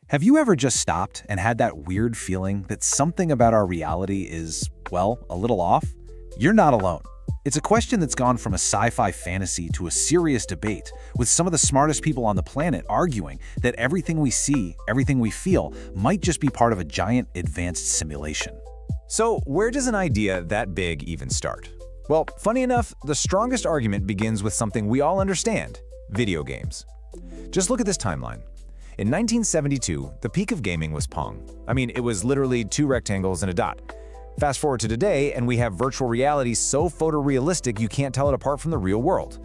Have you ever just stopped and had that weird feeling that something about our reality is, well, a little off? You're not alone. It's a question that's gone from a sci-fi fantasy to a serious debate, with some of the smartest people on the planet arguing that everything we see, everything we feel, might just be part of a giant advanced simulation. So where does an idea that big even start? Well, funny enough, the strongest argument begins with something we all understand: video games. Just look at this timeline. In 1972, the peak of gaming was Pong. I mean, it was literally two rectangles and a dot. Fast forward to today, and we have virtual reality so photorealistic you can't tell it apart from the real world.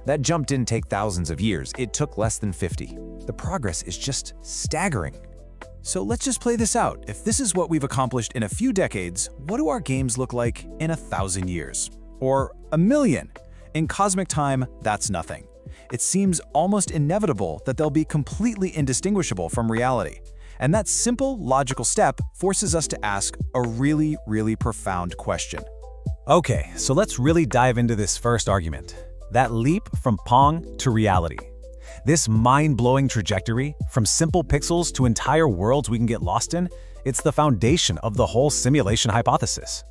That jump didn't take thousands of years, it took less than 50. The progress is just staggering. So let's just play this out. If this is what we've accomplished in a few decades, what do our games look like in 1,000 years? Or 1,000,000? In cosmic time, that's nothing. It seems almost inevitable that they'll be completely indistinguishable from reality. And that simple, logical step forces us to ask a really, really profound question. Okay, so let's really dive into this first argument. That leap from Pong to reality. This mind-blowing trajectory, from simple pixels to entire worlds we can get lost in, it's the foundation of the whole simulation hypothesis.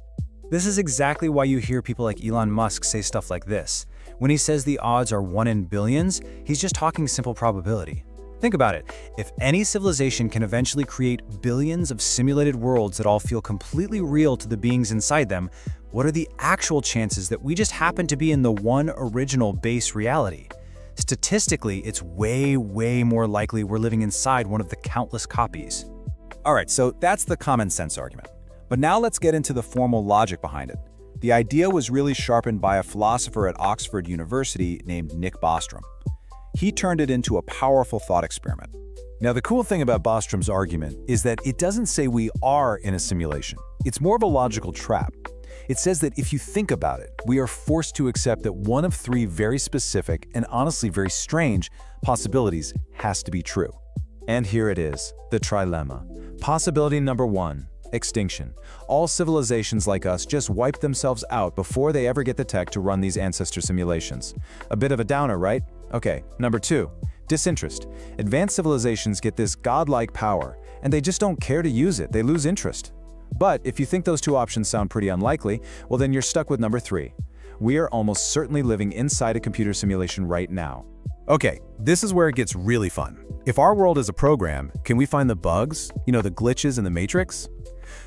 This is exactly why you hear people like Elon Musk say stuff like this. When he says the odds are 1 in billions, he's just talking simple probability. Think about it. If any civilization can eventually create billions of simulated worlds that all feel completely real to the beings inside them, what are the actual chances that we just happen to be in the one original base reality? Statistically, it's way, way more likely we're living inside one of the countless copies. All right, so that's the common sense argument. But now let's get into the formal logic behind it. The idea was really sharpened by a philosopher at Oxford University named Nick Bostrom. He turned it into a powerful thought experiment. Now, the cool thing about Bostrom's argument is that it doesn't say we are in a simulation. It's more of a logical trap. It says that if you think about it, we are forced to accept that one of three very specific and honestly very strange possibilities has to be true. And here it is, the trilemma. Possibility number 1. Extinction. All civilizations like us just wipe themselves out before they ever get the tech to run these ancestor simulations. A bit of a downer, right? Okay, number 2. Disinterest. Advanced civilizations get this godlike power, and they just don't care to use it. They lose interest. But if you think those two options sound pretty unlikely, well then you're stuck with number 3. We are almost certainly living inside a computer simulation right now. Okay, this is where it gets really fun. If our world is a program, can we find the bugs? The glitches in the matrix?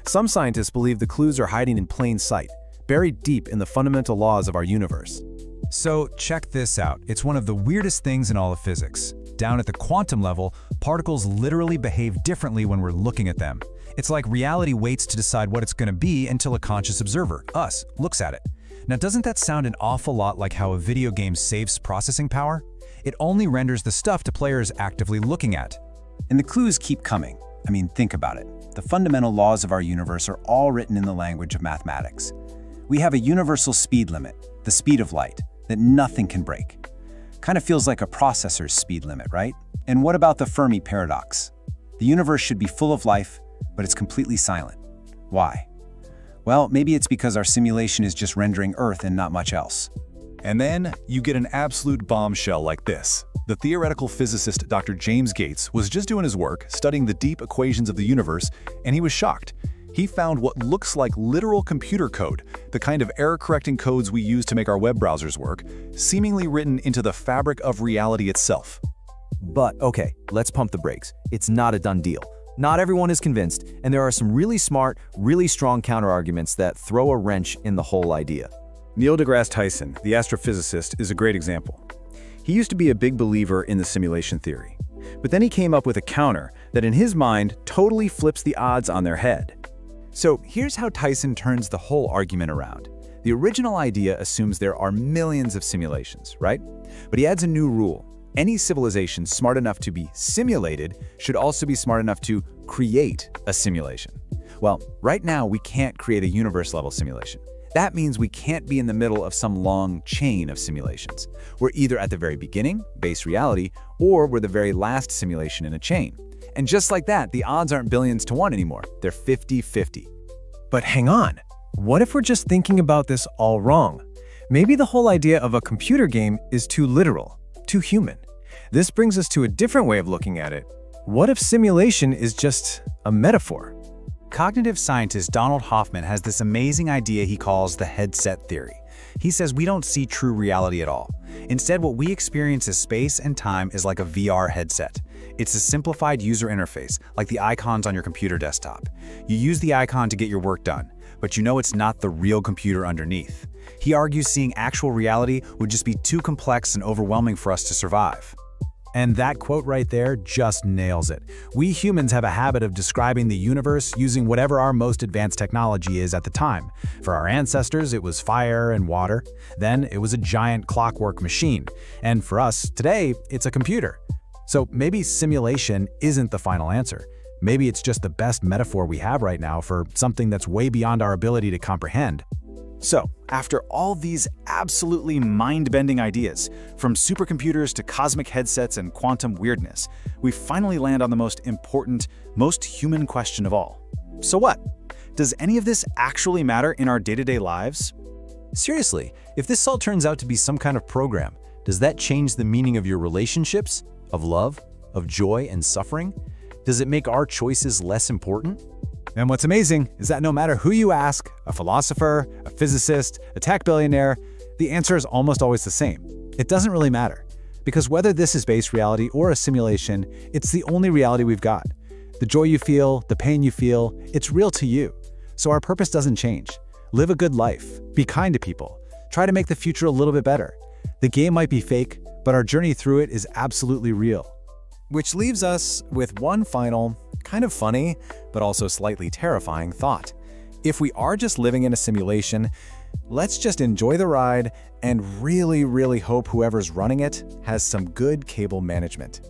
Some scientists believe the clues are hiding in plain sight, buried deep in the fundamental laws of our universe. So check this out. It's one of the weirdest things in all of physics. Down at the quantum level, particles literally behave differently when we're looking at them. It's like reality waits to decide what it's going to be until a conscious observer, us, looks at it. Now, doesn't that sound an awful lot like how a video game saves processing power? It only renders the stuff to players actively looking at. And the clues keep coming. I mean, think about it. The fundamental laws of our universe are all written in the language of mathematics. We have a universal speed limit, the speed of light, that nothing can break. Kind of feels like a processor's speed limit, right? And what about the Fermi paradox? The universe should be full of life, but it's completely silent. Why? Well, maybe it's because our simulation is just rendering Earth and not much else. And then you get an absolute bombshell like this. The theoretical physicist Dr. James Gates was just doing his work, studying the deep equations of the universe, and he was shocked. He found what looks like literal computer code, the kind of error-correcting codes we use to make our web browsers work, seemingly written into the fabric of reality itself. But okay, let's pump the brakes. It's not a done deal. Not everyone is convinced, and there are some really smart, really strong counterarguments that throw a wrench in the whole idea. Neil deGrasse Tyson, the astrophysicist, is a great example. He used to be a big believer in the simulation theory, but then he came up with a counter that in his mind totally flips the odds on their head. So here's how Tyson turns the whole argument around. The original idea assumes there are millions of simulations, right? But he adds a new rule. Any civilization smart enough to be simulated should also be smart enough to create a simulation. Well, right now we can't create a universe-level simulation. That means we can't be in the middle of some long chain of simulations. We're either at the very beginning, base reality, or we're the very last simulation in a chain. And just like that, the odds aren't billions to 1 anymore. They're 50-50. But hang on. What if we're just thinking about this all wrong? Maybe the whole idea of a computer game is too literal, too human. This brings us to a different way of looking at it: What if simulation is just a metaphor? Cognitive scientist Donald Hoffman has this amazing idea he calls the headset theory. He says we don't see true reality at all. Instead, what we experience as space and time is like a VR headset. It's a simplified user interface, like the icons on your computer desktop. You use the icon to get your work done, but you know it's not the real computer underneath. He argues seeing actual reality would just be too complex and overwhelming for us to survive. And that quote right there just nails it. We humans have a habit of describing the universe using whatever our most advanced technology is at the time. For our ancestors, it was fire and water. Then it was a giant clockwork machine. And for us, today, it's a computer. So maybe simulation isn't the final answer. Maybe it's just the best metaphor we have right now for something that's way beyond our ability to comprehend. So, after all these absolutely mind-bending ideas, from supercomputers to cosmic headsets and quantum weirdness, we finally land on the most important, most human question of all. So what? Does any of this actually matter in our day-to-day lives? Seriously, if this all turns out to be some kind of program, does that change the meaning of your relationships, of love, of joy and suffering? Does it make our choices less important? And what's amazing is that no matter who you ask, a philosopher, a physicist, a tech billionaire, the answer is almost always the same. It doesn't really matter. Because whether this is base reality or a simulation, it's the only reality we've got. The joy you feel, the pain you feel, it's real to you. So our purpose doesn't change. Live a good life. Be kind to people. Try to make the future a little bit better. The game might be fake, but our journey through it is absolutely real. Which leaves us with one final, kind of funny, but also slightly terrifying thought. If we are just living in a simulation, let's just enjoy the ride and really, really hope whoever's running it has some good cable management.